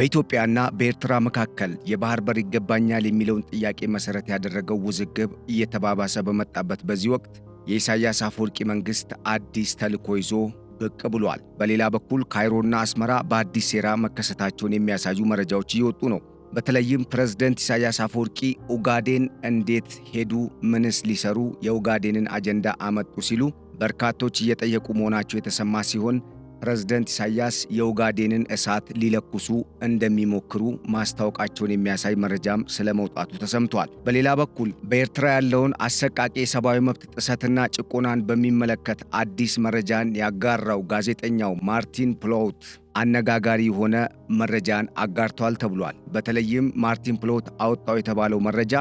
በኢትዮጵያና በኤርትራ መካከል የባህር በር ይገባኛል የሚለውን ጥያቄ መሰረት ያደረገው ውዝግብ እየተባባሰ በመጣበት በዚህ ወቅት የኢሳያስ አፈወርቂ መንግስት አዲስ ተልዕኮ ይዞ ብቅ ብሏል። በሌላ በኩል ካይሮና አስመራ በአዲስ ሴራ መከሰታቸውን የሚያሳዩ መረጃዎች እየወጡ ነው። በተለይም ፕሬዝዳንት ኢሳያስ አፈወርቂ ኡጋዴን እንዴት ሄዱ? ምንስ ሊሰሩ የኡጋዴንን አጀንዳ አመጡ? ሲሉ በርካቶች እየጠየቁ መሆናቸው የተሰማ ሲሆን ፕሬዝዳንት ኢሳያስ የኡጋዴንን እሳት ሊለኩሱ እንደሚሞክሩ ማስታወቃቸውን የሚያሳይ መረጃም ስለመውጣቱ ተሰምቷል። በሌላ በኩል በኤርትራ ያለውን አሰቃቂ የሰብአዊ መብት ጥሰትና ጭቆናን በሚመለከት አዲስ መረጃን ያጋራው ጋዜጠኛው ማርቲን ፕሎውት አነጋጋሪ የሆነ መረጃን አጋርቷል ተብሏል። በተለይም ማርቲን ፕሎውት አወጣው የተባለው መረጃ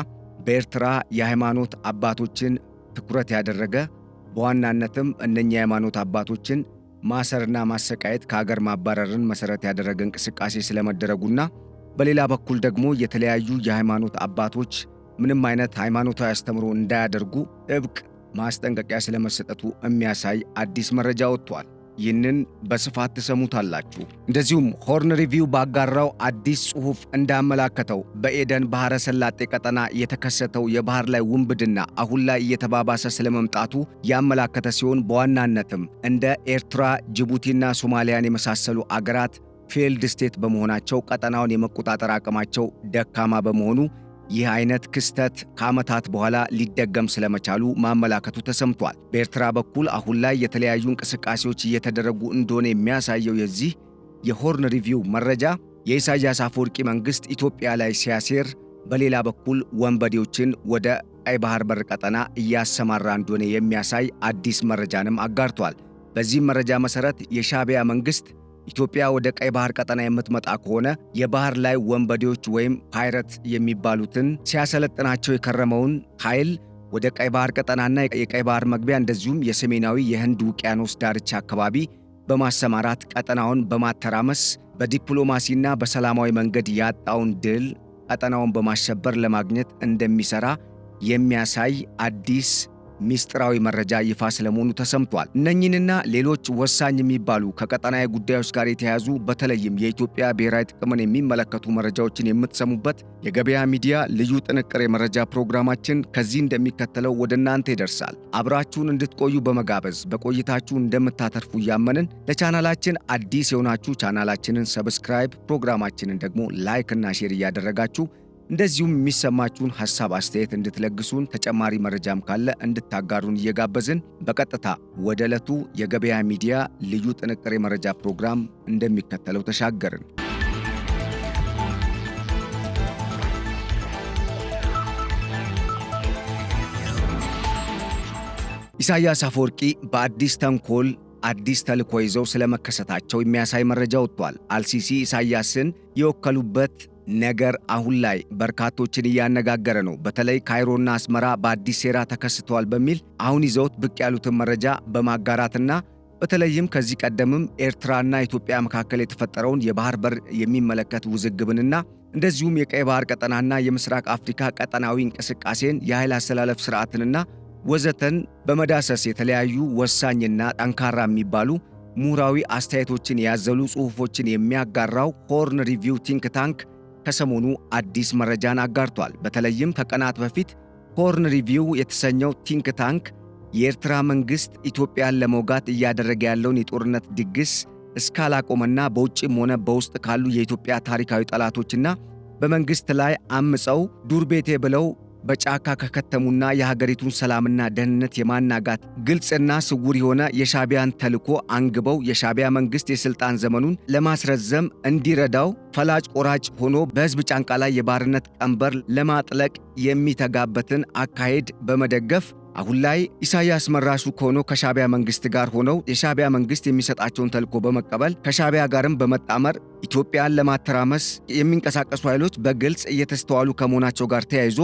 በኤርትራ የሃይማኖት አባቶችን ትኩረት ያደረገ፣ በዋናነትም እነኛ የሃይማኖት አባቶችን ማሰርና ማሰቃየት ከሀገር ማባረርን መሰረት ያደረገ እንቅስቃሴ ስለመደረጉና በሌላ በኩል ደግሞ የተለያዩ የሃይማኖት አባቶች ምንም አይነት ሃይማኖታዊ አስተምሮ እንዳያደርጉ ጥብቅ ማስጠንቀቂያ ስለመሰጠቱ የሚያሳይ አዲስ መረጃ ወጥቷል። ይህንን በስፋት ትሰሙታላችሁ። እንደዚሁም ሆርን ሪቪው ባጋራው አዲስ ጽሑፍ እንዳመላከተው በኤደን ባህረ ሰላጤ ቀጠና የተከሰተው የባህር ላይ ውንብድና አሁን ላይ እየተባባሰ ስለመምጣቱ ያመላከተ ሲሆን በዋናነትም እንደ ኤርትራ፣ ጅቡቲና ሶማሊያን የመሳሰሉ አገራት ፌልድ ስቴት በመሆናቸው ቀጠናውን የመቆጣጠር አቅማቸው ደካማ በመሆኑ ይህ አይነት ክስተት ከዓመታት በኋላ ሊደገም ስለመቻሉ ማመላከቱ ተሰምቷል። በኤርትራ በኩል አሁን ላይ የተለያዩ እንቅስቃሴዎች እየተደረጉ እንደሆነ የሚያሳየው የዚህ የሆርን ሪቪው መረጃ የኢሳያስ አፈወርቂ መንግስት ኢትዮጵያ ላይ ሲያሴር፣ በሌላ በኩል ወንበዴዎችን ወደ ቀይ ባህር በር ቀጠና እያሰማራ እንደሆነ የሚያሳይ አዲስ መረጃንም አጋርቷል። በዚህ መረጃ መሰረት የሻዕቢያ መንግስት ኢትዮጵያ ወደ ቀይ ባህር ቀጠና የምትመጣ ከሆነ የባህር ላይ ወንበዴዎች ወይም ፓይረት የሚባሉትን ሲያሰለጥናቸው የከረመውን ኃይል ወደ ቀይ ባህር ቀጠናና የቀይ ባህር መግቢያ እንደዚሁም የሰሜናዊ የህንድ ውቅያኖስ ዳርቻ አካባቢ በማሰማራት ቀጠናውን በማተራመስ በዲፕሎማሲና በሰላማዊ መንገድ ያጣውን ድል ቀጠናውን በማሸበር ለማግኘት እንደሚሰራ የሚያሳይ አዲስ ሚስጥራዊ መረጃ ይፋ ስለመሆኑ ተሰምቷል። እነኚህንና ሌሎች ወሳኝ የሚባሉ ከቀጠናዊ ጉዳዮች ጋር የተያያዙ በተለይም የኢትዮጵያ ብሔራዊ ጥቅምን የሚመለከቱ መረጃዎችን የምትሰሙበት የገበያ ሚዲያ ልዩ ጥንቅር የመረጃ ፕሮግራማችን ከዚህ እንደሚከተለው ወደ እናንተ ይደርሳል። አብራችሁን እንድትቆዩ በመጋበዝ በቆይታችሁ እንደምታተርፉ እያመንን ለቻናላችን አዲስ የሆናችሁ ቻናላችንን ሰብስክራይብ፣ ፕሮግራማችንን ደግሞ ላይክ እና ሼር እያደረጋችሁ እንደዚሁም የሚሰማችሁን ሐሳብ አስተያየት እንድትለግሱን ተጨማሪ መረጃም ካለ እንድታጋሩን እየጋበዝን በቀጥታ ወደ ዕለቱ የገበያ ሚዲያ ልዩ ጥንቅር የመረጃ ፕሮግራም እንደሚከተለው ተሻገርን። ኢሳያስ አፈወርቂ በአዲስ ተንኮል አዲስ ተልዕኮ ይዘው ስለመከሰታቸው የሚያሳይ መረጃ ወጥቷል። አልሲሲ ኢሳያስን የወከሉበት ነገር አሁን ላይ በርካቶችን እያነጋገረ ነው። በተለይ ካይሮና አስመራ በአዲስ ሴራ ተከስተዋል በሚል አሁን ይዘውት ብቅ ያሉትን መረጃ በማጋራትና በተለይም ከዚህ ቀደምም ኤርትራና ኢትዮጵያ መካከል የተፈጠረውን የባህር በር የሚመለከት ውዝግብንና እንደዚሁም የቀይ ባህር ቀጠናና የምስራቅ አፍሪካ ቀጠናዊ እንቅስቃሴን የኃይል አስተላለፍ ስርዓትንና ወዘተን በመዳሰስ የተለያዩ ወሳኝና ጠንካራ የሚባሉ ምሁራዊ አስተያየቶችን ያዘሉ ጽሑፎችን የሚያጋራው ሆርን ሪቪው ቲንክ ታንክ ከሰሞኑ አዲስ መረጃን አጋርቷል። በተለይም ከቀናት በፊት ሆርን ሪቪው የተሰኘው ቲንክ ታንክ የኤርትራ መንግስት ኢትዮጵያን ለመውጋት እያደረገ ያለውን የጦርነት ድግስ እስካላቆመና በውጭም ሆነ በውስጥ ካሉ የኢትዮጵያ ታሪካዊ ጠላቶችና በመንግስት ላይ አምፀው ዱር ቤቴ ብለው በጫካ ከከተሙና የሀገሪቱን ሰላምና ደህንነት የማናጋት ግልጽና ስውር የሆነ የሻዕቢያን ተልዕኮ አንግበው የሻዕቢያ መንግስት የስልጣን ዘመኑን ለማስረዘም እንዲረዳው ፈላጭ ቆራጭ ሆኖ በህዝብ ጫንቃ ላይ የባርነት ቀንበር ለማጥለቅ የሚተጋበትን አካሄድ በመደገፍ አሁን ላይ ኢሳያስ መራሹ ከሆነው ከሻዕቢያ መንግስት ጋር ሆነው የሻዕቢያ መንግስት የሚሰጣቸውን ተልዕኮ በመቀበል ከሻዕቢያ ጋርም በመጣመር ኢትዮጵያን ለማተራመስ የሚንቀሳቀሱ ኃይሎች በግልጽ እየተስተዋሉ ከመሆናቸው ጋር ተያይዞ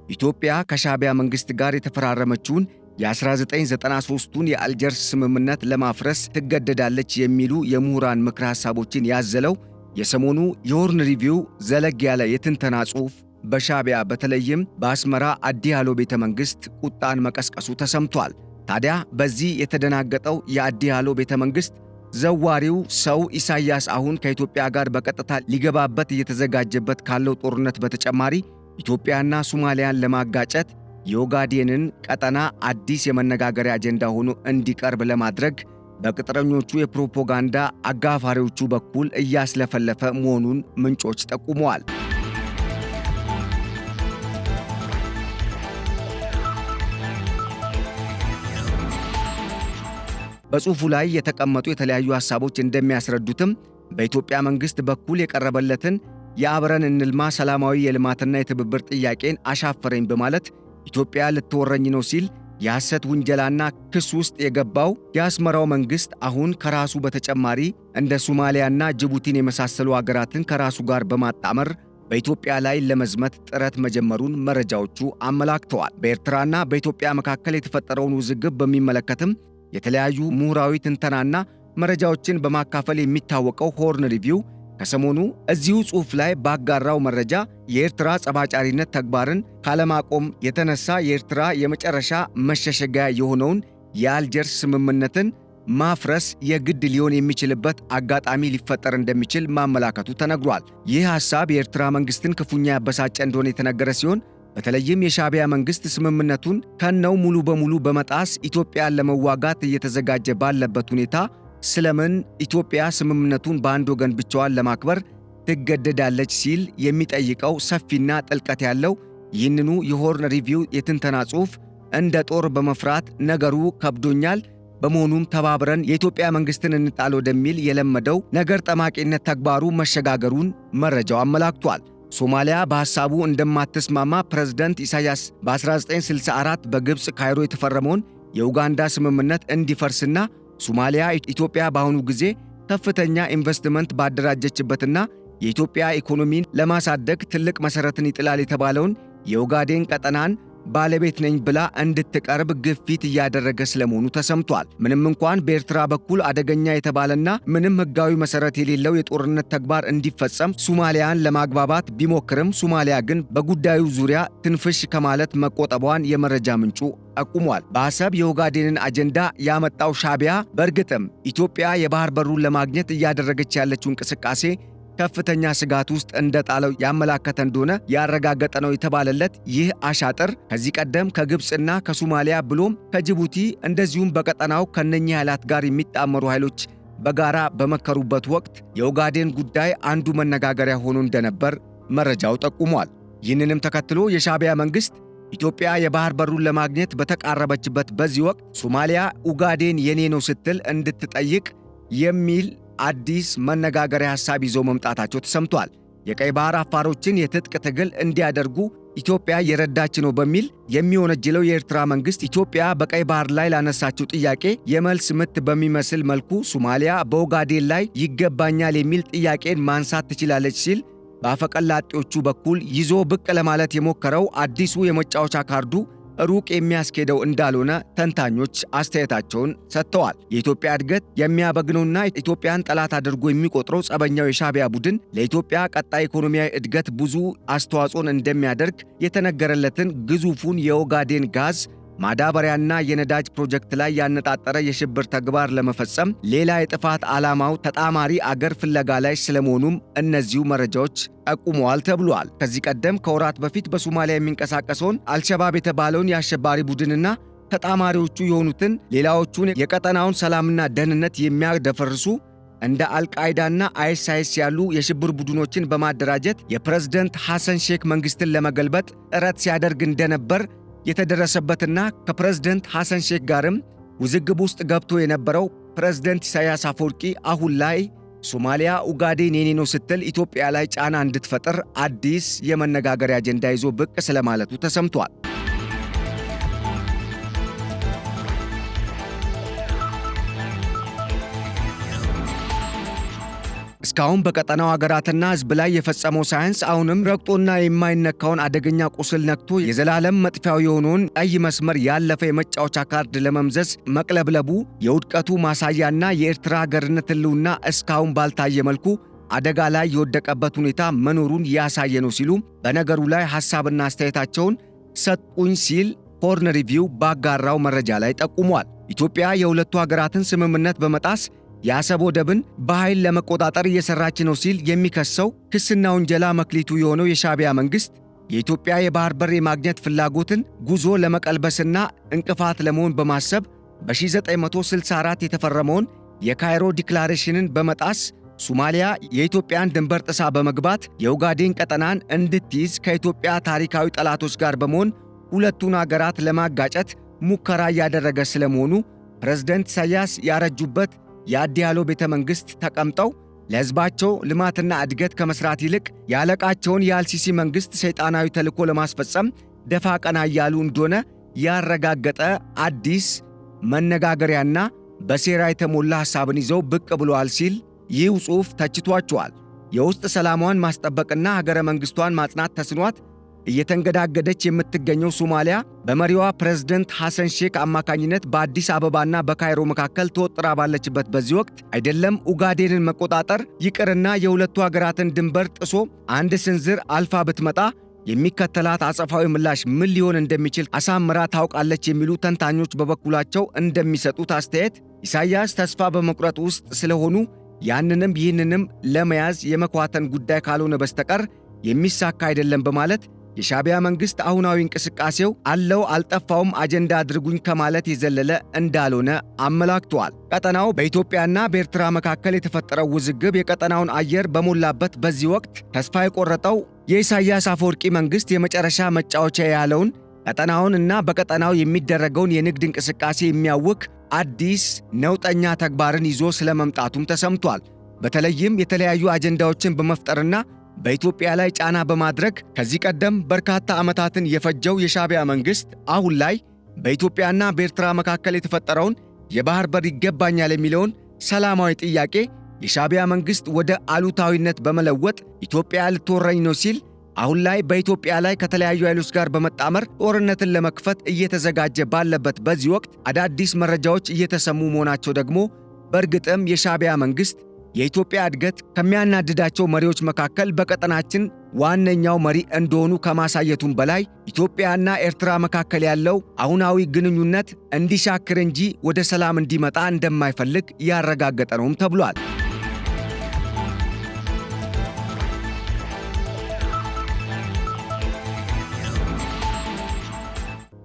ኢትዮጵያ ከሻዕቢያ መንግስት ጋር የተፈራረመችውን የ1993ቱን የአልጀርስ ስምምነት ለማፍረስ ትገደዳለች የሚሉ የምሁራን ምክረ ሐሳቦችን ያዘለው የሰሞኑ የሆርን ሪቪው ዘለግ ያለ የትንተና ጽሑፍ በሻዕቢያ በተለይም በአስመራ አዲ አሎ ቤተ መንግስት ቁጣን መቀስቀሱ ተሰምቷል። ታዲያ በዚህ የተደናገጠው የአዲ አሎ ቤተ መንግስት ዘዋሪው ሰው ኢሳያስ አሁን ከኢትዮጵያ ጋር በቀጥታ ሊገባበት እየተዘጋጀበት ካለው ጦርነት በተጨማሪ ኢትዮጵያና ሶማሊያን ለማጋጨት የኦጋዴንን ቀጠና አዲስ የመነጋገሪያ አጀንዳ ሆኖ እንዲቀርብ ለማድረግ በቅጥረኞቹ የፕሮፓጋንዳ አጋፋሪዎቹ በኩል እያስለፈለፈ መሆኑን ምንጮች ጠቁመዋል። በጽሑፉ ላይ የተቀመጡ የተለያዩ ሐሳቦች እንደሚያስረዱትም በኢትዮጵያ መንግሥት በኩል የቀረበለትን የአብረን እንልማ ሰላማዊ የልማትና የትብብር ጥያቄን አሻፈረኝ በማለት ኢትዮጵያ ልትወረኝ ነው ሲል የሐሰት ውንጀላና ክስ ውስጥ የገባው የአስመራው መንግሥት አሁን ከራሱ በተጨማሪ እንደ ሶማሊያና ጅቡቲን የመሳሰሉ አገራትን ከራሱ ጋር በማጣመር በኢትዮጵያ ላይ ለመዝመት ጥረት መጀመሩን መረጃዎቹ አመላክተዋል። በኤርትራና በኢትዮጵያ መካከል የተፈጠረውን ውዝግብ በሚመለከትም የተለያዩ ምሁራዊ ትንተናና መረጃዎችን በማካፈል የሚታወቀው ሆርን ሪቪው ከሰሞኑ እዚሁ ጽሑፍ ላይ ባጋራው መረጃ የኤርትራ ጸባጫሪነት ተግባርን ካለማቆም የተነሳ የኤርትራ የመጨረሻ መሸሸጊያ የሆነውን የአልጀርስ ስምምነትን ማፍረስ የግድ ሊሆን የሚችልበት አጋጣሚ ሊፈጠር እንደሚችል ማመላከቱ ተነግሯል። ይህ ሐሳብ የኤርትራ መንግሥትን ክፉኛ ያበሳጨ እንደሆነ የተነገረ ሲሆን በተለይም የሻዕቢያ መንግሥት ስምምነቱን ከነው ሙሉ በሙሉ በመጣስ ኢትዮጵያን ለመዋጋት እየተዘጋጀ ባለበት ሁኔታ ስለምን ኢትዮጵያ ስምምነቱን በአንድ ወገን ብቻዋን ለማክበር ትገደዳለች ሲል የሚጠይቀው ሰፊና ጥልቀት ያለው ይህንኑ የሆርን ሪቪው የትንተና ጽሑፍ እንደ ጦር በመፍራት ነገሩ ከብዶኛል፣ በመሆኑም ተባብረን የኢትዮጵያ መንግሥትን እንጣል ወደሚል የለመደው ነገር ጠማቂነት ተግባሩ መሸጋገሩን መረጃው አመላክቷል። ሶማሊያ በሐሳቡ እንደማትስማማ ፕሬዝዳንት ኢሳያስ በ1964 በግብፅ ካይሮ የተፈረመውን የኡጋንዳ ስምምነት እንዲፈርስና ሶማሊያ ኢትዮጵያ በአሁኑ ጊዜ ከፍተኛ ኢንቨስትመንት ባደራጀችበትና የኢትዮጵያ ኢኮኖሚን ለማሳደግ ትልቅ መሠረትን ይጥላል የተባለውን የኦጋዴን ቀጠናን ባለቤት ነኝ ብላ እንድትቀርብ ግፊት እያደረገ ስለመሆኑ ተሰምቷል። ምንም እንኳን በኤርትራ በኩል አደገኛ የተባለና ምንም ሕጋዊ መሠረት የሌለው የጦርነት ተግባር እንዲፈጸም ሶማሊያን ለማግባባት ቢሞክርም ሶማሊያ ግን በጉዳዩ ዙሪያ ትንፍሽ ከማለት መቆጠቧን የመረጃ ምንጩ ጠቁሟል። በአሰብ የኦጋዴንን አጀንዳ ያመጣው ሻዕቢያ በእርግጥም ኢትዮጵያ የባህር በሩን ለማግኘት እያደረገች ያለችው እንቅስቃሴ ከፍተኛ ስጋት ውስጥ እንደጣለው ያመላከተ እንደሆነ ያረጋገጠ ነው የተባለለት ይህ አሻጥር ከዚህ ቀደም ከግብፅና ከሶማሊያ ብሎም ከጅቡቲ እንደዚሁም በቀጠናው ከነኚህ ኃይላት ጋር የሚጣመሩ ኃይሎች በጋራ በመከሩበት ወቅት የኦጋዴን ጉዳይ አንዱ መነጋገሪያ ሆኖ እንደነበር መረጃው ጠቁሟል። ይህንንም ተከትሎ የሻዕቢያ መንግሥት ኢትዮጵያ የባህር በሩን ለማግኘት በተቃረበችበት በዚህ ወቅት ሶማሊያ ኡጋዴን የኔ ነው ስትል እንድትጠይቅ የሚል አዲስ መነጋገሪያ ሐሳብ ይዘው መምጣታቸው ተሰምቷል። የቀይ ባህር አፋሮችን የትጥቅ ትግል እንዲያደርጉ ኢትዮጵያ የረዳች ነው በሚል የሚወነጀለው የኤርትራ መንግሥት ኢትዮጵያ በቀይ ባህር ላይ ላነሳችው ጥያቄ የመልስ ምት በሚመስል መልኩ ሶማሊያ በኦጋዴን ላይ ይገባኛል የሚል ጥያቄን ማንሳት ትችላለች ሲል በአፈቀላጤዎቹ በኩል ይዞ ብቅ ለማለት የሞከረው አዲሱ የመጫወቻ ካርዱ ሩቅ የሚያስኬደው እንዳልሆነ ተንታኞች አስተያየታቸውን ሰጥተዋል። የኢትዮጵያ እድገት የሚያበግነውና ኢትዮጵያን ጠላት አድርጎ የሚቆጥረው ጸበኛው የሻዕቢያ ቡድን ለኢትዮጵያ ቀጣይ ኢኮኖሚያዊ እድገት ብዙ አስተዋጽኦን እንደሚያደርግ የተነገረለትን ግዙፉን የኦጋዴን ጋዝ ማዳበሪያና የነዳጅ ፕሮጀክት ላይ ያነጣጠረ የሽብር ተግባር ለመፈጸም ሌላ የጥፋት ዓላማው ተጣማሪ አገር ፍለጋ ላይ ስለመሆኑም እነዚሁ መረጃዎች ጠቁመዋል ተብሏል። ከዚህ ቀደም ከወራት በፊት በሶማሊያ የሚንቀሳቀሰውን አልሸባብ የተባለውን የአሸባሪ ቡድንና ተጣማሪዎቹ የሆኑትን ሌላዎቹን የቀጠናውን ሰላምና ደህንነት የሚያደፈርሱ እንደ አልቃይዳና አይኤስ ያሉ የሽብር ቡድኖችን በማደራጀት የፕሬዝዳንት ሐሰን ሼክ መንግሥትን ለመገልበጥ ጥረት ሲያደርግ እንደነበር የተደረሰበትና ከፕሬዝዳንት ሐሰን ሼክ ጋርም ውዝግብ ውስጥ ገብቶ የነበረው ፕሬዝዳንት ኢሳያስ አፈወርቂ አሁን ላይ ሶማሊያ ኡጋዴን የኔ ነው ስትል ኢትዮጵያ ላይ ጫና እንድትፈጥር አዲስ የመነጋገሪያ አጀንዳ ይዞ ብቅ ስለማለቱ ተሰምቷል። እስካሁን በቀጠናው አገራትና ሕዝብ ላይ የፈጸመው ሳይንስ አሁንም ረግጦና የማይነካውን አደገኛ ቁስል ነክቶ የዘላለም መጥፊያው የሆነውን ቀይ መስመር ያለፈ የመጫወቻ ካርድ ለመምዘዝ መቅለብለቡ የውድቀቱ ማሳያና የኤርትራ ሀገርነት ሕልውና እስካሁን ባልታየ መልኩ አደጋ ላይ የወደቀበት ሁኔታ መኖሩን ያሳየ ነው ሲሉ በነገሩ ላይ ሐሳብና አስተያየታቸውን ሰጡኝ ሲል ሆርን ሪቪው ባጋራው መረጃ ላይ ጠቁሟል። ኢትዮጵያ የሁለቱ ሀገራትን ስምምነት በመጣስ የአሰብ ወደብን በኃይል ለመቆጣጠር እየሰራች ነው ሲል የሚከሰው ክስና ውንጀላ መክሊቱ የሆነው የሻዕቢያ መንግስት የኢትዮጵያ የባህር በር የማግኘት ፍላጎትን ጉዞ ለመቀልበስና እንቅፋት ለመሆን በማሰብ በ1964 የተፈረመውን የካይሮ ዲክላሬሽንን በመጣስ ሶማሊያ የኢትዮጵያን ድንበር ጥሳ በመግባት የኦጋዴን ቀጠናን እንድትይዝ ከኢትዮጵያ ታሪካዊ ጠላቶች ጋር በመሆን ሁለቱን አገራት ለማጋጨት ሙከራ እያደረገ ስለመሆኑ ፕሬዝዳንት ኢሳያስ ያረጁበት የአዲያሎ ቤተ መንግሥት ተቀምጠው ለሕዝባቸው ልማትና እድገት ከመስራት ይልቅ ያለቃቸውን የአልሲሲ መንግሥት ሰይጣናዊ ተልዕኮ ለማስፈጸም ደፋ ቀና እያሉ እንደሆነ ያረጋገጠ አዲስ መነጋገሪያና በሴራ የተሞላ ሐሳብን ይዘው ብቅ ብለዋል ሲል ይህ ጽሑፍ ተችቷቸዋል። የውስጥ ሰላሟን ማስጠበቅና ሀገረ መንግሥቷን ማጽናት ተስኗት እየተንገዳገደች የምትገኘው ሶማሊያ በመሪዋ ፕሬዝዳንት ሐሰን ሼክ አማካኝነት በአዲስ አበባና በካይሮ መካከል ተወጥራ ባለችበት በዚህ ወቅት አይደለም ኡጋዴንን መቆጣጠር ይቅርና የሁለቱ ሀገራትን ድንበር ጥሶ አንድ ስንዝር አልፋ ብትመጣ የሚከተላት አጸፋዊ ምላሽ ምን ሊሆን እንደሚችል አሳምራ ታውቃለች የሚሉ ተንታኞች በበኩላቸው እንደሚሰጡት አስተያየት ኢሳያስ ተስፋ በመቁረጥ ውስጥ ስለሆኑ ያንንም ይህንንም ለመያዝ የመኳተን ጉዳይ ካልሆነ በስተቀር የሚሳካ አይደለም በማለት የሻዕቢያ መንግሥት አሁናዊ እንቅስቃሴው አለው አልጠፋውም አጀንዳ አድርጉኝ ከማለት የዘለለ እንዳልሆነ አመላክተዋል። ቀጠናው በኢትዮጵያና በኤርትራ መካከል የተፈጠረው ውዝግብ የቀጠናውን አየር በሞላበት በዚህ ወቅት ተስፋ የቆረጠው የኢሳያስ አፈወርቂ መንግሥት የመጨረሻ መጫወቻ ያለውን ቀጠናውንና በቀጠናው የሚደረገውን የንግድ እንቅስቃሴ የሚያውክ አዲስ ነውጠኛ ተግባርን ይዞ ስለመምጣቱም ተሰምቷል። በተለይም የተለያዩ አጀንዳዎችን በመፍጠርና በኢትዮጵያ ላይ ጫና በማድረግ ከዚህ ቀደም በርካታ ዓመታትን የፈጀው የሻዕቢያ መንግሥት አሁን ላይ በኢትዮጵያና በኤርትራ መካከል የተፈጠረውን የባህር በር ይገባኛል የሚለውን ሰላማዊ ጥያቄ የሻዕቢያ መንግሥት ወደ አሉታዊነት በመለወጥ ኢትዮጵያ ልትወረኝ ነው ሲል አሁን ላይ በኢትዮጵያ ላይ ከተለያዩ ኃይሎች ጋር በመጣመር ጦርነትን ለመክፈት እየተዘጋጀ ባለበት በዚህ ወቅት አዳዲስ መረጃዎች እየተሰሙ መሆናቸው ደግሞ በእርግጥም የሻዕቢያ መንግሥት የኢትዮጵያ እድገት ከሚያናድዳቸው መሪዎች መካከል በቀጠናችን ዋነኛው መሪ እንደሆኑ ከማሳየቱም በላይ ኢትዮጵያና ኤርትራ መካከል ያለው አሁናዊ ግንኙነት እንዲሻክር እንጂ ወደ ሰላም እንዲመጣ እንደማይፈልግ ያረጋገጠ ነውም ተብሏል።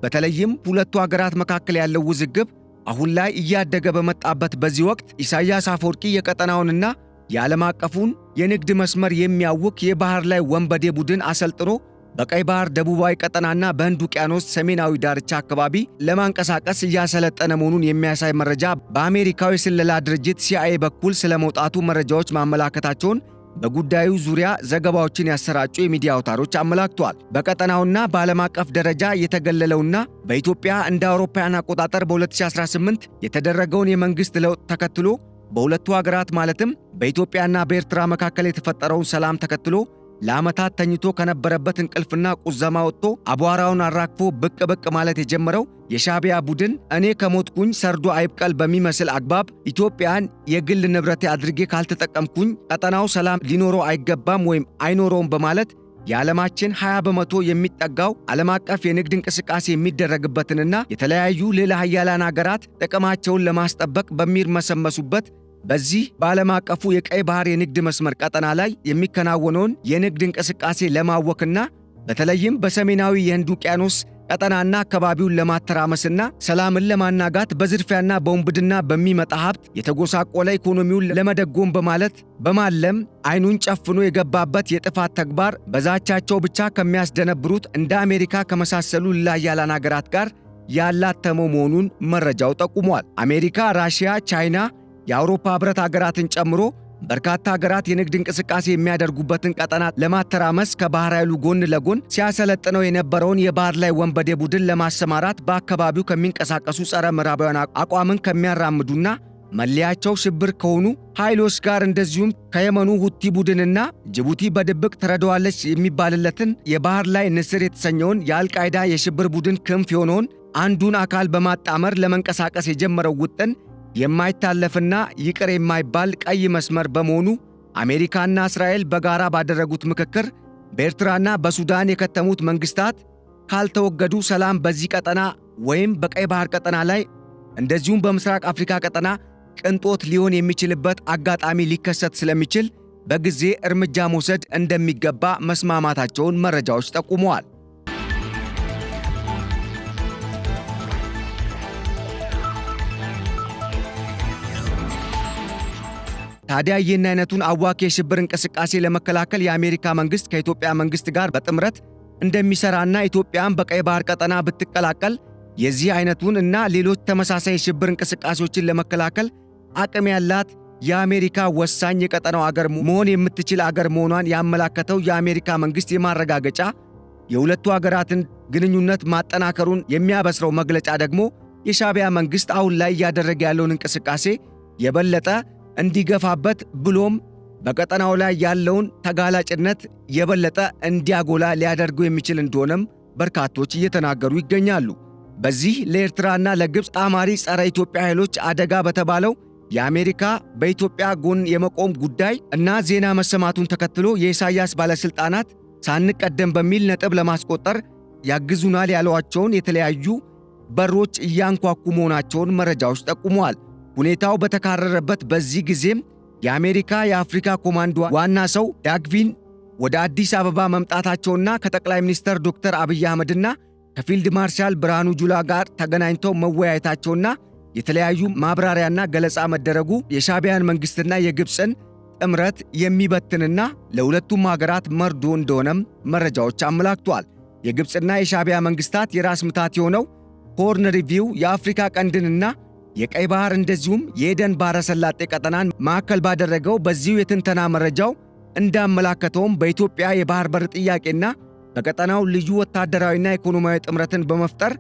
በተለይም ሁለቱ ሀገራት መካከል ያለው ውዝግብ አሁን ላይ እያደገ በመጣበት በዚህ ወቅት ኢሳያስ አፈወርቂ የቀጠናውንና የዓለም አቀፉን የንግድ መስመር የሚያውክ የባህር ላይ ወንበዴ ቡድን አሰልጥኖ በቀይ ባህር ደቡባዊ ቀጠናና በህንድ ውቅያኖስ ሰሜናዊ ዳርቻ አካባቢ ለማንቀሳቀስ እያሰለጠነ መሆኑን የሚያሳይ መረጃ በአሜሪካዊ የስለላ ድርጅት CIA በኩል ስለመውጣቱ መረጃዎች ማመላከታቸውን በጉዳዩ ዙሪያ ዘገባዎችን ያሰራጩ የሚዲያ አውታሮች አመላክተዋል። በቀጠናውና በዓለም አቀፍ ደረጃ የተገለለውና በኢትዮጵያ እንደ አውሮፓውያን አቆጣጠር በ2018 የተደረገውን የመንግሥት ለውጥ ተከትሎ በሁለቱ ሀገራት ማለትም በኢትዮጵያና በኤርትራ መካከል የተፈጠረውን ሰላም ተከትሎ ለዓመታት ተኝቶ ከነበረበት እንቅልፍና ቁዘማ ወጥቶ አቧራውን አራግፎ ብቅ ብቅ ማለት የጀመረው የሻዕቢያ ቡድን እኔ ከሞትኩኝ ሰርዶ አይብቀል በሚመስል አግባብ ኢትዮጵያን የግል ንብረቴ አድርጌ ካልተጠቀምኩኝ ቀጠናው ሰላም ሊኖረው አይገባም ወይም አይኖረውም በማለት የዓለማችን 20 በመቶ የሚጠጋው ዓለም አቀፍ የንግድ እንቅስቃሴ የሚደረግበትንና የተለያዩ ሌላ ሀያላን አገራት ጥቅማቸውን ለማስጠበቅ በሚርመሰመሱበት በዚህ በዓለም አቀፉ የቀይ ባህር የንግድ መስመር ቀጠና ላይ የሚከናወነውን የንግድ እንቅስቃሴ ለማወክና በተለይም በሰሜናዊ የህንድ ውቅያኖስ ቀጠናና አካባቢውን ለማተራመስና ሰላምን ለማናጋት በዝርፊያና በውንብድና በሚመጣ ሀብት የተጎሳቆለ ኢኮኖሚውን ለመደጎም በማለት በማለም አይኑን ጨፍኖ የገባበት የጥፋት ተግባር በዛቻቸው ብቻ ከሚያስደነብሩት እንደ አሜሪካ ከመሳሰሉ ኃያላን አገራት ጋር ያላተመው መሆኑን መረጃው ጠቁሟል። አሜሪካ፣ ራሽያ፣ ቻይና የአውሮፓ ህብረት ሀገራትን ጨምሮ በርካታ ሀገራት የንግድ እንቅስቃሴ የሚያደርጉበትን ቀጠና ለማተራመስ ከባህር ኃይሉ ጎን ለጎን ሲያሰለጥነው የነበረውን የባህር ላይ ወንበዴ ቡድን ለማሰማራት በአካባቢው ከሚንቀሳቀሱ ጸረ ምዕራባውያን አቋምን ከሚያራምዱና መለያቸው ሽብር ከሆኑ ኃይሎች ጋር እንደዚሁም ከየመኑ ሁቲ ቡድንና ጅቡቲ በድብቅ ትረዳዋለች የሚባልለትን የባህር ላይ ንስር የተሰኘውን የአልቃይዳ የሽብር ቡድን ክንፍ የሆነውን አንዱን አካል በማጣመር ለመንቀሳቀስ የጀመረው ውጥን የማይታለፍና ይቅር የማይባል ቀይ መስመር በመሆኑ አሜሪካና እስራኤል በጋራ ባደረጉት ምክክር በኤርትራና በሱዳን የከተሙት መንግስታት ካልተወገዱ ሰላም በዚህ ቀጠና ወይም በቀይ ባህር ቀጠና ላይ እንደዚሁም በምስራቅ አፍሪካ ቀጠና ቅንጦት ሊሆን የሚችልበት አጋጣሚ ሊከሰት ስለሚችል በጊዜ እርምጃ መውሰድ እንደሚገባ መስማማታቸውን መረጃዎች ጠቁመዋል። ታዲያ ይህን አይነቱን አዋኪ የሽብር እንቅስቃሴ ለመከላከል የአሜሪካ መንግስት ከኢትዮጵያ መንግስት ጋር በጥምረት እንደሚሰራና ኢትዮጵያን በቀይ ባህር ቀጠና ብትቀላቀል የዚህ አይነቱን እና ሌሎች ተመሳሳይ የሽብር እንቅስቃሴዎችን ለመከላከል አቅም ያላት የአሜሪካ ወሳኝ የቀጠናው አገር መሆን የምትችል አገር መሆኗን ያመላከተው የአሜሪካ መንግስት የማረጋገጫ የሁለቱ አገራትን ግንኙነት ማጠናከሩን የሚያበስረው መግለጫ ደግሞ የሻዕቢያ መንግስት አሁን ላይ እያደረገ ያለውን እንቅስቃሴ የበለጠ እንዲገፋበት ብሎም በቀጠናው ላይ ያለውን ተጋላጭነት የበለጠ እንዲያጎላ ሊያደርገው የሚችል እንደሆነም በርካቶች እየተናገሩ ይገኛሉ። በዚህ ለኤርትራና ለግብፅ ጣማሪ ጸረ ኢትዮጵያ ኃይሎች አደጋ በተባለው የአሜሪካ በኢትዮጵያ ጎን የመቆም ጉዳይ እና ዜና መሰማቱን ተከትሎ የኢሳያስ ባለስልጣናት ሳንቀደም በሚል ነጥብ ለማስቆጠር ያግዙናል ያሏቸውን የተለያዩ በሮች እያንኳኩ መሆናቸውን መረጃዎች ጠቁመዋል። ሁኔታው በተካረረበት በዚህ ጊዜም የአሜሪካ የአፍሪካ ኮማንዶ ዋና ሰው ዳግቪን ወደ አዲስ አበባ መምጣታቸውና ከጠቅላይ ሚኒስትር ዶክተር አብይ አህመድና ከፊልድ ማርሻል ብርሃኑ ጁላ ጋር ተገናኝተው መወያየታቸውና የተለያዩ ማብራሪያና ገለጻ መደረጉ የሻዕቢያን መንግስትና የግብፅን ጥምረት የሚበትንና ለሁለቱም ሀገራት መርዶ እንደሆነም መረጃዎች አመላክተዋል። የግብፅና የሻዕቢያ መንግስታት የራስ ምታት የሆነው ሆርን ሪቪው የአፍሪካ ቀንድንና የቀይ ባህር እንደዚሁም የኤደን ባህረ ሰላጤ ቀጠናን ማዕከል ባደረገው በዚሁ የትንተና መረጃው እንዳመላከተውም በኢትዮጵያ የባህር በር ጥያቄና በቀጠናው ልዩ ወታደራዊና ኢኮኖሚያዊ ጥምረትን በመፍጠር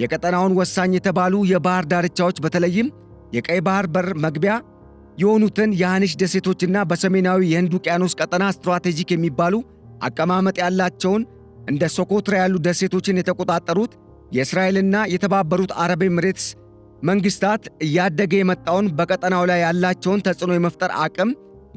የቀጠናውን ወሳኝ የተባሉ የባህር ዳርቻዎች በተለይም የቀይ ባህር በር መግቢያ የሆኑትን የሃኒሽ ደሴቶችና በሰሜናዊ የህንድ ውቅያኖስ ቀጠና ስትራቴጂክ የሚባሉ አቀማመጥ ያላቸውን እንደ ሶኮትራ ያሉ ደሴቶችን የተቆጣጠሩት የእስራኤልና የተባበሩት አረብ ኤሚሬትስ መንግስታት እያደገ የመጣውን በቀጠናው ላይ ያላቸውን ተጽዕኖ የመፍጠር አቅም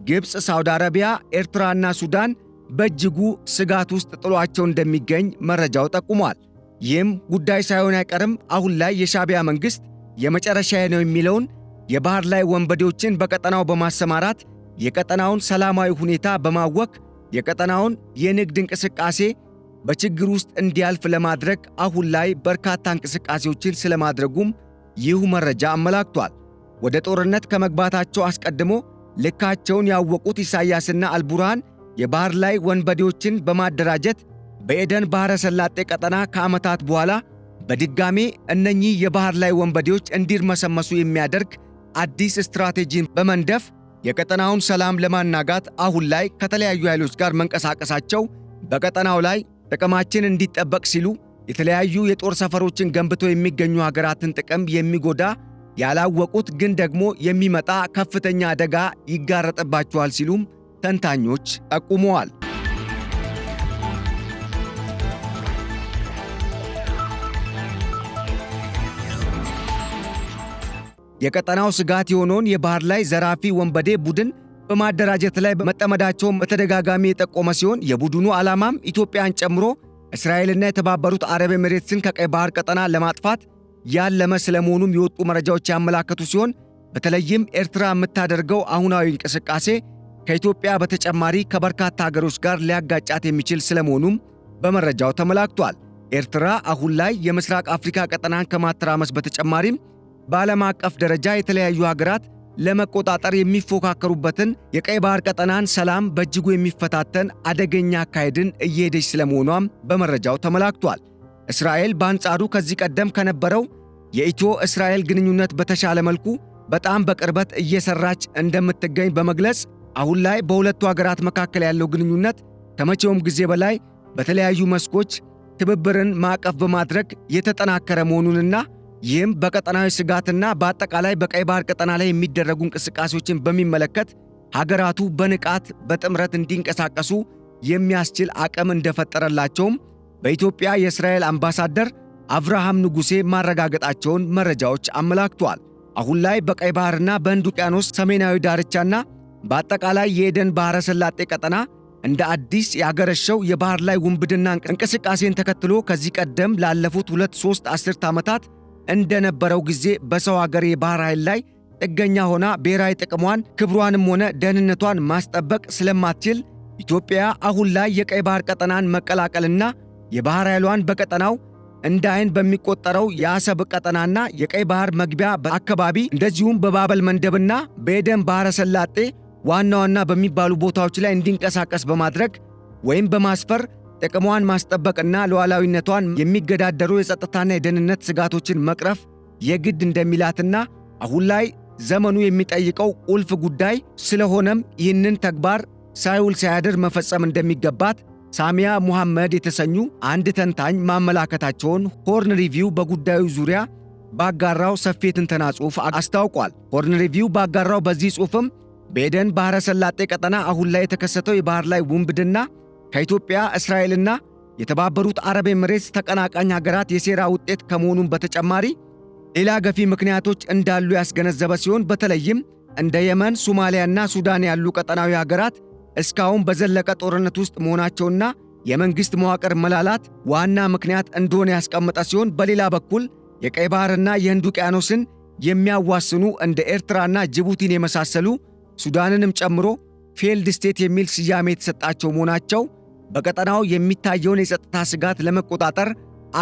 ግብፅ፣ ሳውዲ አረቢያ፣ ኤርትራና ሱዳን በእጅጉ ስጋት ውስጥ ጥሏቸው እንደሚገኝ መረጃው ጠቁሟል። ይህም ጉዳይ ሳይሆን አይቀርም አሁን ላይ የሻዕቢያ መንግስት የመጨረሻ ነው የሚለውን የባህር ላይ ወንበዴዎችን በቀጠናው በማሰማራት የቀጠናውን ሰላማዊ ሁኔታ በማወክ የቀጠናውን የንግድ እንቅስቃሴ በችግር ውስጥ እንዲያልፍ ለማድረግ አሁን ላይ በርካታ እንቅስቃሴዎችን ስለማድረጉም ይህ መረጃ አመላክቷል። ወደ ጦርነት ከመግባታቸው አስቀድሞ ልካቸውን ያወቁት ኢሳያስና አልቡርሃን የባህር ላይ ወንበዴዎችን በማደራጀት በኤደን ባህረ ሰላጤ ቀጠና ከዓመታት በኋላ በድጋሜ እነኚህ የባህር ላይ ወንበዴዎች እንዲርመሰመሱ የሚያደርግ አዲስ ስትራቴጂን በመንደፍ የቀጠናውን ሰላም ለማናጋት አሁን ላይ ከተለያዩ ኃይሎች ጋር መንቀሳቀሳቸው በቀጠናው ላይ ጥቅማችን እንዲጠበቅ ሲሉ የተለያዩ የጦር ሰፈሮችን ገንብተው የሚገኙ ሀገራትን ጥቅም የሚጎዳ ያላወቁት ግን ደግሞ የሚመጣ ከፍተኛ አደጋ ይጋረጥባቸዋል ሲሉም ተንታኞች ጠቁመዋል። የቀጠናው ስጋት የሆነውን የባህር ላይ ዘራፊ ወንበዴ ቡድን በማደራጀት ላይ መጠመዳቸውን በተደጋጋሚ የጠቆመ ሲሆን የቡድኑ ዓላማም ኢትዮጵያን ጨምሮ እስራኤልና የተባበሩት አረብ ኤሚሬትስን ከቀይ ባህር ቀጠና ለማጥፋት ያለመ ስለመሆኑም የወጡ መረጃዎች ያመላከቱ ሲሆን በተለይም ኤርትራ የምታደርገው አሁናዊ እንቅስቃሴ ከኢትዮጵያ በተጨማሪ ከበርካታ ሀገሮች ጋር ሊያጋጫት የሚችል ስለመሆኑም በመረጃው ተመላክቷል። ኤርትራ አሁን ላይ የምስራቅ አፍሪካ ቀጠናን ከማተራመስ በተጨማሪም በዓለም አቀፍ ደረጃ የተለያዩ ሀገራት ለመቆጣጠር የሚፎካከሩበትን የቀይ ባህር ቀጠናን ሰላም በእጅጉ የሚፈታተን አደገኛ አካሄድን እየሄደች ስለመሆኗም በመረጃው ተመላክቷል። እስራኤል በአንጻሩ ከዚህ ቀደም ከነበረው የኢትዮ እስራኤል ግንኙነት በተሻለ መልኩ በጣም በቅርበት እየሰራች እንደምትገኝ በመግለጽ አሁን ላይ በሁለቱ ሀገራት መካከል ያለው ግንኙነት ከመቼውም ጊዜ በላይ በተለያዩ መስኮች ትብብርን ማዕቀፍ በማድረግ የተጠናከረ መሆኑንና ይህም በቀጠናዊ ስጋትና በአጠቃላይ በቀይ ባህር ቀጠና ላይ የሚደረጉ እንቅስቃሴዎችን በሚመለከት ሀገራቱ በንቃት በጥምረት እንዲንቀሳቀሱ የሚያስችል አቅም እንደፈጠረላቸውም በኢትዮጵያ የእስራኤል አምባሳደር አብርሃም ንጉሴ ማረጋገጣቸውን መረጃዎች አመላክተዋል። አሁን ላይ በቀይ ባህርና በህንድ ውቅያኖስ ሰሜናዊ ዳርቻና በአጠቃላይ የኤደን ባህረ ሰላጤ ቀጠና እንደ አዲስ ያገረሸው የባህር ላይ ውንብድና እንቅስቃሴን ተከትሎ ከዚህ ቀደም ላለፉት 2-3 አስርት ዓመታት እንደነበረው ጊዜ በሰው ሀገር የባህር ኃይል ላይ ጥገኛ ሆና ብሔራዊ ጥቅሟን ክብሯንም ሆነ ደህንነቷን ማስጠበቅ ስለማትችል ኢትዮጵያ አሁን ላይ የቀይ ባህር ቀጠናን መቀላቀልና የባህር ኃይሏን በቀጠናው እንደ ዓይን በሚቆጠረው የአሰብ ቀጠናና የቀይ ባህር መግቢያ አካባቢ እንደዚሁም በባበል መንደብና በኤደን ባህረ ሰላጤ ዋና ዋና በሚባሉ ቦታዎች ላይ እንዲንቀሳቀስ በማድረግ ወይም በማስፈር ጥቅሟን ማስጠበቅና ሉዓላዊነቷን የሚገዳደሩ የጸጥታና የደህንነት ስጋቶችን መቅረፍ የግድ እንደሚላትና አሁን ላይ ዘመኑ የሚጠይቀው ቁልፍ ጉዳይ ስለሆነም ይህንን ተግባር ሳይውል ሳያድር መፈጸም እንደሚገባት ሳሚያ ሙሐመድ የተሰኙ አንድ ተንታኝ ማመላከታቸውን ሆርን ሪቪው በጉዳዩ ዙሪያ ባጋራው ሰፊ የትንተና ጽሑፍ አስታውቋል። ሆርን ሪቪው ባጋራው በዚህ ጽሑፍም በኤደን ባህረ ሰላጤ ቀጠና አሁን ላይ የተከሰተው የባህር ላይ ውንብድና ከኢትዮጵያ፣ እስራኤልና የተባበሩት አረብ ኤምሬትስ ተቀናቃኝ ሀገራት የሴራ ውጤት ከመሆኑም በተጨማሪ ሌላ ገፊ ምክንያቶች እንዳሉ ያስገነዘበ ሲሆን በተለይም እንደ የመን፣ ሶማሊያና ሱዳን ያሉ ቀጠናዊ ሀገራት እስካሁን በዘለቀ ጦርነት ውስጥ መሆናቸውና የመንግሥት መዋቅር መላላት ዋና ምክንያት እንደሆነ ያስቀመጠ ሲሆን በሌላ በኩል የቀይ ባህርና የህንድ ውቅያኖስን የሚያዋስኑ እንደ ኤርትራና ጅቡቲን የመሳሰሉ ሱዳንንም ጨምሮ ፌልድ ስቴት የሚል ስያሜ የተሰጣቸው መሆናቸው በቀጠናው የሚታየውን የጸጥታ ስጋት ለመቆጣጠር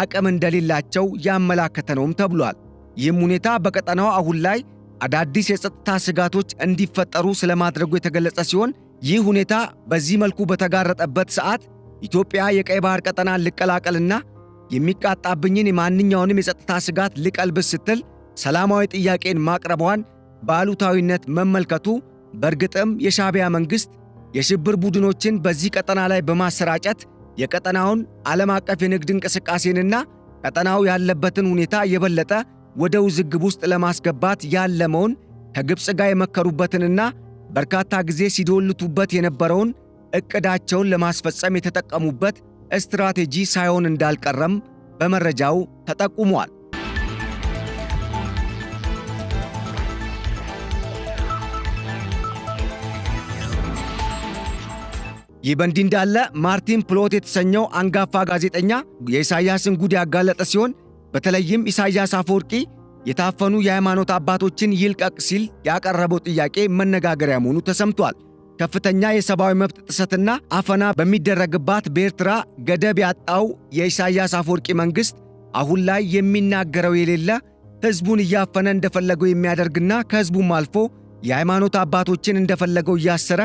አቅም እንደሌላቸው ያመላከተ ነውም ተብሏል። ይህም ሁኔታ በቀጠናው አሁን ላይ አዳዲስ የጸጥታ ስጋቶች እንዲፈጠሩ ስለማድረጉ የተገለጸ ሲሆን ይህ ሁኔታ በዚህ መልኩ በተጋረጠበት ሰዓት ኢትዮጵያ የቀይ ባህር ቀጠናን ልቀላቀልና የሚቃጣብኝን የማንኛውንም የጸጥታ ስጋት ልቀልብስ ስትል ሰላማዊ ጥያቄን ማቅረቧን በአሉታዊነት መመልከቱ በእርግጥም የሻዕቢያ መንግሥት የሽብር ቡድኖችን በዚህ ቀጠና ላይ በማሰራጨት የቀጠናውን ዓለም አቀፍ የንግድ እንቅስቃሴንና ቀጠናው ያለበትን ሁኔታ የበለጠ ወደ ውዝግብ ውስጥ ለማስገባት ያለመውን ከግብፅ ጋር የመከሩበትንና በርካታ ጊዜ ሲዶልቱበት የነበረውን ዕቅዳቸውን ለማስፈጸም የተጠቀሙበት ስትራቴጂ ሳይሆን እንዳልቀረም በመረጃው ተጠቁሟል። ይህ በእንዲህ እንዳለ ማርቲን ፕሎት የተሰኘው አንጋፋ ጋዜጠኛ የኢሳያስን ጉድ ያጋለጠ ሲሆን በተለይም ኢሳያስ አፈወርቂ የታፈኑ የሃይማኖት አባቶችን ይልቀቅ ሲል ያቀረበው ጥያቄ መነጋገሪያ መሆኑ ተሰምቷል። ከፍተኛ የሰብአዊ መብት ጥሰትና አፈና በሚደረግባት በኤርትራ ገደብ ያጣው የኢሳያስ አፈወርቂ መንግሥት አሁን ላይ የሚናገረው የሌለ ሕዝቡን እያፈነ እንደፈለገው የሚያደርግና ከሕዝቡም አልፎ የሃይማኖት አባቶችን እንደፈለገው እያሰረ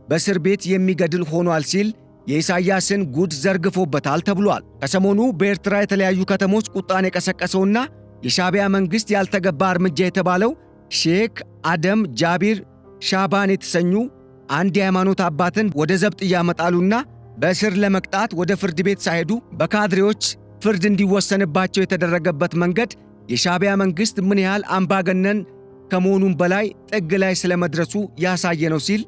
በእስር ቤት የሚገድል ሆኗል ሲል የኢሳያስን ጉድ ዘርግፎበታል ተብሏል። ከሰሞኑ በኤርትራ የተለያዩ ከተሞች ቁጣን የቀሰቀሰውና የሻዕቢያ መንግሥት ያልተገባ እርምጃ የተባለው ሼክ አደም ጃቢር ሻባን የተሰኙ አንድ የሃይማኖት አባትን ወደ ዘብጥያ መጣሉና በእስር ለመቅጣት ወደ ፍርድ ቤት ሳይሄዱ በካድሬዎች ፍርድ እንዲወሰንባቸው የተደረገበት መንገድ የሻዕቢያ መንግሥት ምን ያህል አምባገነን ከመሆኑም በላይ ጥግ ላይ ስለመድረሱ ያሳየ ነው ሲል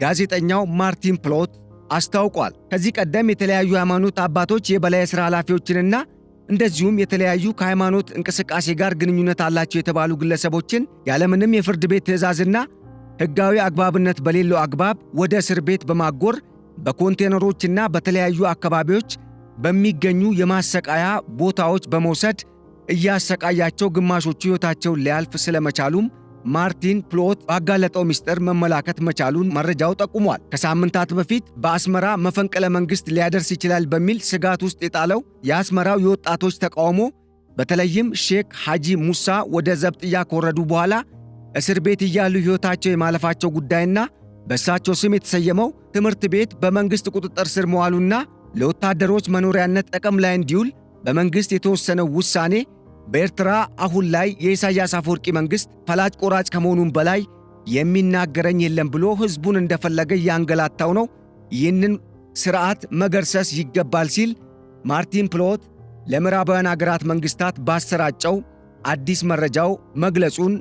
ጋዜጠኛው ማርቲን ፕሎት አስታውቋል። ከዚህ ቀደም የተለያዩ ሃይማኖት አባቶች የበላይ የሥራ ኃላፊዎችንና እንደዚሁም የተለያዩ ከሃይማኖት እንቅስቃሴ ጋር ግንኙነት አላቸው የተባሉ ግለሰቦችን ያለምንም የፍርድ ቤት ትዕዛዝና ሕጋዊ አግባብነት በሌለው አግባብ ወደ እስር ቤት በማጎር በኮንቴነሮችና በተለያዩ አካባቢዎች በሚገኙ የማሰቃያ ቦታዎች በመውሰድ እያሰቃያቸው ግማሾቹ ሕይወታቸውን ሊያልፍ ስለመቻሉም ማርቲን ፕሎት ባጋለጠው ምስጢር መመላከት መቻሉን መረጃው ጠቁሟል። ከሳምንታት በፊት በአስመራ መፈንቅለ መንግሥት ሊያደርስ ይችላል በሚል ስጋት ውስጥ የጣለው የአስመራው የወጣቶች ተቃውሞ በተለይም ሼክ ሐጂ ሙሳ ወደ ዘብጥያ ከወረዱ በኋላ እስር ቤት እያሉ ሕይወታቸው የማለፋቸው ጉዳይና በእሳቸው ስም የተሰየመው ትምህርት ቤት በመንግሥት ቁጥጥር ስር መዋሉና ለወታደሮች መኖሪያነት ጥቅም ላይ እንዲውል በመንግሥት የተወሰነው ውሳኔ በኤርትራ አሁን ላይ የኢሳያስ አፈወርቂ መንግሥት ፈላጭ ቆራጭ ከመሆኑም በላይ የሚናገረኝ የለም ብሎ ሕዝቡን እንደፈለገ እያንገላታው ነው። ይህንን ሥርዓት መገርሰስ ይገባል ሲል ማርቲን ፕሎት ለምዕራባውያን አገራት መንግሥታት ባሰራጨው አዲስ መረጃው መግለጹን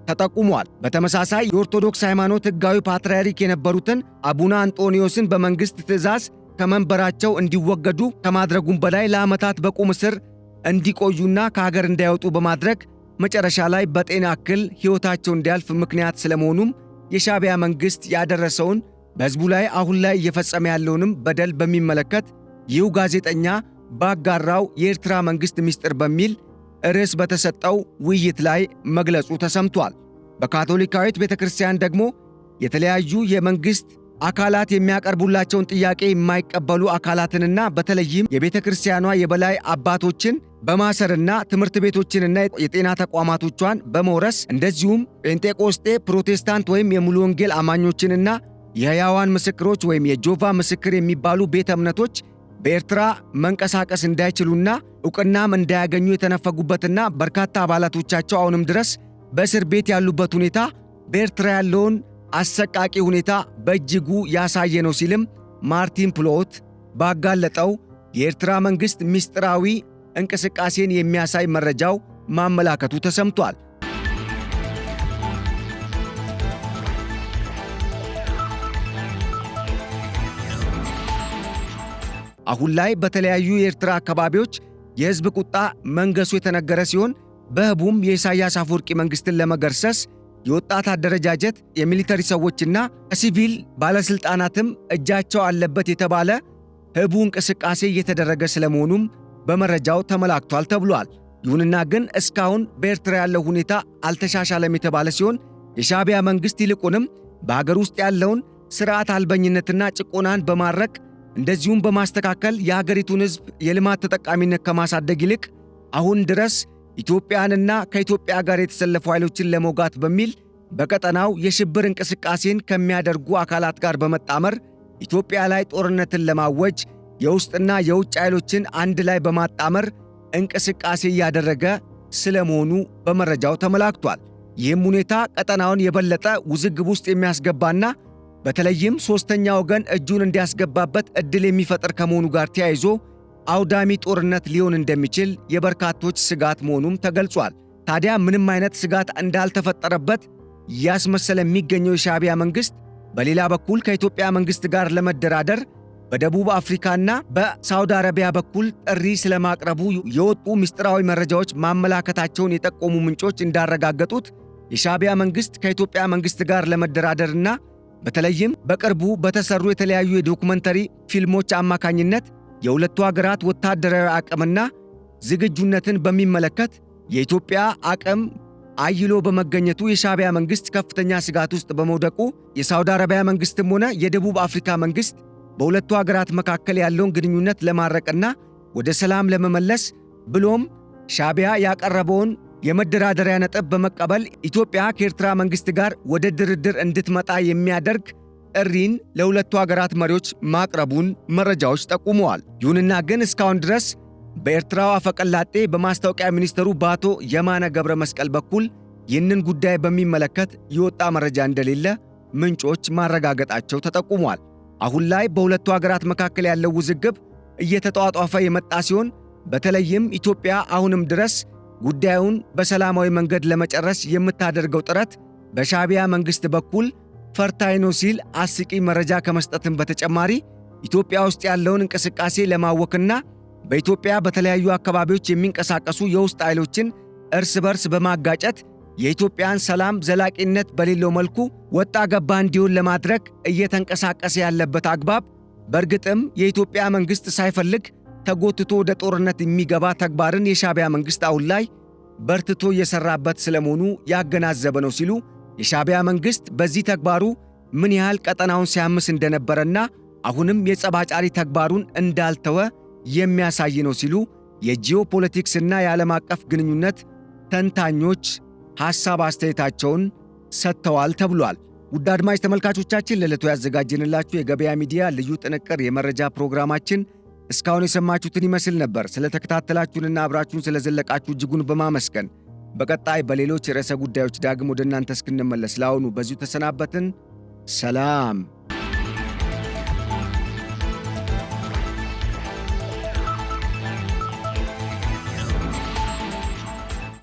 ተጠቁሟል። በተመሳሳይ የኦርቶዶክስ ሃይማኖት ሕጋዊ ፓትርያርክ የነበሩትን አቡነ አንጦኒዮስን በመንግሥት ትእዛዝ ከመንበራቸው እንዲወገዱ ከማድረጉም በላይ ለዓመታት በቁም እስር እንዲቆዩና ከሀገር እንዳይወጡ በማድረግ መጨረሻ ላይ በጤና እክል ሕይወታቸው እንዲያልፍ ምክንያት ስለመሆኑም የሻዕቢያ መንግሥት ያደረሰውን በሕዝቡ ላይ አሁን ላይ እየፈጸመ ያለውንም በደል በሚመለከት ይህ ጋዜጠኛ ባጋራው የኤርትራ መንግሥት ምስጢር በሚል ርዕስ በተሰጠው ውይይት ላይ መግለጹ ተሰምቷል። በካቶሊካዊት ቤተክርስቲያን ደግሞ የተለያዩ የመንግስት አካላት የሚያቀርቡላቸውን ጥያቄ የማይቀበሉ አካላትንና በተለይም የቤተክርስቲያኗ የበላይ አባቶችን በማሰርና ትምህርት ቤቶችንና የጤና ተቋማቶቿን በመውረስ እንደዚሁም ጴንጤቆስጤ፣ ፕሮቴስታንት ወይም የሙሉ ወንጌል አማኞችንና የሕያዋን ምስክሮች ወይም የጆቫ ምስክር የሚባሉ ቤተ እምነቶች በኤርትራ መንቀሳቀስ እንዳይችሉና ዕውቅናም እንዳያገኙ የተነፈጉበትና በርካታ አባላቶቻቸው አሁንም ድረስ በእስር ቤት ያሉበት ሁኔታ በኤርትራ ያለውን አሰቃቂ ሁኔታ በእጅጉ ያሳየ ነው ሲልም ማርቲን ፕሎት ባጋለጠው የኤርትራ መንግሥት ምስጢራዊ እንቅስቃሴን የሚያሳይ መረጃው ማመላከቱ ተሰምቷል። አሁን ላይ በተለያዩ የኤርትራ አካባቢዎች የሕዝብ ቁጣ መንገሱ የተነገረ ሲሆን በህቡም የኢሳያስ አፈወርቂ መንግሥትን ለመገርሰስ የወጣት አደረጃጀት የሚሊተሪ ሰዎችና ሲቪል ባለሥልጣናትም እጃቸው አለበት የተባለ ህቡ እንቅስቃሴ እየተደረገ ስለመሆኑም በመረጃው ተመላክቷል ተብሏል። ይሁንና ግን እስካሁን በኤርትራ ያለው ሁኔታ አልተሻሻለም የተባለ ሲሆን የሻዕቢያ መንግሥት ይልቁንም በሀገር ውስጥ ያለውን ሥርዓት አልበኝነትና ጭቆናን በማድረቅ እንደዚሁም በማስተካከል የሀገሪቱን ሕዝብ የልማት ተጠቃሚነት ከማሳደግ ይልቅ አሁን ድረስ ኢትዮጵያንና ከኢትዮጵያ ጋር የተሰለፉ ኃይሎችን ለመውጋት በሚል በቀጠናው የሽብር እንቅስቃሴን ከሚያደርጉ አካላት ጋር በመጣመር ኢትዮጵያ ላይ ጦርነትን ለማወጅ የውስጥና የውጭ ኃይሎችን አንድ ላይ በማጣመር እንቅስቃሴ እያደረገ ስለመሆኑ በመረጃው ተመላክቷል። ይህም ሁኔታ ቀጠናውን የበለጠ ውዝግብ ውስጥ የሚያስገባና በተለይም ሦስተኛ ወገን እጁን እንዲያስገባበት ዕድል የሚፈጥር ከመሆኑ ጋር ተያይዞ አውዳሚ ጦርነት ሊሆን እንደሚችል የበርካቶች ስጋት መሆኑም ተገልጿል። ታዲያ ምንም አይነት ስጋት እንዳልተፈጠረበት እያስመሰለ የሚገኘው የሻዕቢያ መንግሥት በሌላ በኩል ከኢትዮጵያ መንግሥት ጋር ለመደራደር በደቡብ አፍሪካና በሳውዲ አረቢያ በኩል ጥሪ ስለማቅረቡ የወጡ ምስጢራዊ መረጃዎች ማመላከታቸውን የጠቆሙ ምንጮች እንዳረጋገጡት የሻዕቢያ መንግሥት ከኢትዮጵያ መንግሥት ጋር ለመደራደርና በተለይም በቅርቡ በተሰሩ የተለያዩ የዶኩመንተሪ ፊልሞች አማካኝነት የሁለቱ ሀገራት ወታደራዊ አቅምና ዝግጁነትን በሚመለከት የኢትዮጵያ አቅም አይሎ በመገኘቱ የሻዕቢያ መንግሥት ከፍተኛ ስጋት ውስጥ በመውደቁ የሳውዲ አረቢያ መንግሥትም ሆነ የደቡብ አፍሪካ መንግሥት በሁለቱ ሀገራት መካከል ያለውን ግንኙነት ለማረቅና ወደ ሰላም ለመመለስ ብሎም ሻዕቢያ ያቀረበውን የመደራደሪያ ነጥብ በመቀበል ኢትዮጵያ ከኤርትራ መንግሥት ጋር ወደ ድርድር እንድትመጣ የሚያደርግ ጥሪን ለሁለቱ ሀገራት መሪዎች ማቅረቡን መረጃዎች ጠቁመዋል። ይሁንና ግን እስካሁን ድረስ በኤርትራው አፈቀላጤ በማስታወቂያ ሚኒስትሩ በአቶ የማነ ገብረ መስቀል በኩል ይህንን ጉዳይ በሚመለከት የወጣ መረጃ እንደሌለ ምንጮች ማረጋገጣቸው ተጠቁሟል። አሁን ላይ በሁለቱ ሀገራት መካከል ያለው ውዝግብ እየተጧጧፈ የመጣ ሲሆን በተለይም ኢትዮጵያ አሁንም ድረስ ጉዳዩን በሰላማዊ መንገድ ለመጨረስ የምታደርገው ጥረት በሻዕቢያ መንግሥት በኩል ፈርታይ ነው ሲል አስቂኝ መረጃ ከመስጠትም በተጨማሪ ኢትዮጵያ ውስጥ ያለውን እንቅስቃሴ ለማወክና በኢትዮጵያ በተለያዩ አካባቢዎች የሚንቀሳቀሱ የውስጥ ኃይሎችን እርስ በርስ በማጋጨት የኢትዮጵያን ሰላም ዘላቂነት በሌለው መልኩ ወጣ ገባ እንዲሆን ለማድረግ እየተንቀሳቀሰ ያለበት አግባብ በእርግጥም የኢትዮጵያ መንግሥት ሳይፈልግ ተጎትቶ ወደ ጦርነት የሚገባ ተግባርን የሻዕቢያ መንግሥት አሁን ላይ በርትቶ እየሰራበት ስለመሆኑ ያገናዘበ ነው ሲሉ የሻዕቢያ መንግሥት በዚህ ተግባሩ ምን ያህል ቀጠናውን ሲያምስ እንደነበረና አሁንም የጸባጫሪ ተግባሩን እንዳልተወ የሚያሳይ ነው ሲሉ የጂኦፖለቲክስና የዓለም አቀፍ ግንኙነት ተንታኞች ሐሳብ አስተያየታቸውን ሰጥተዋል ተብሏል። ውድ አድማጭ ተመልካቾቻችን ለዕለቱ ያዘጋጀንላችሁ የገበያ ሚዲያ ልዩ ጥንቅር የመረጃ ፕሮግራማችን እስካሁን የሰማችሁትን ይመስል ነበር። ስለተከታተላችሁንና አብራችሁን ስለዘለቃችሁ እጅጉን በማመስገን በቀጣይ በሌሎች ርዕሰ ጉዳዮች ዳግም ወደ እናንተ እስክንመለስ ለአሁኑ በዚሁ ተሰናበትን። ሰላም።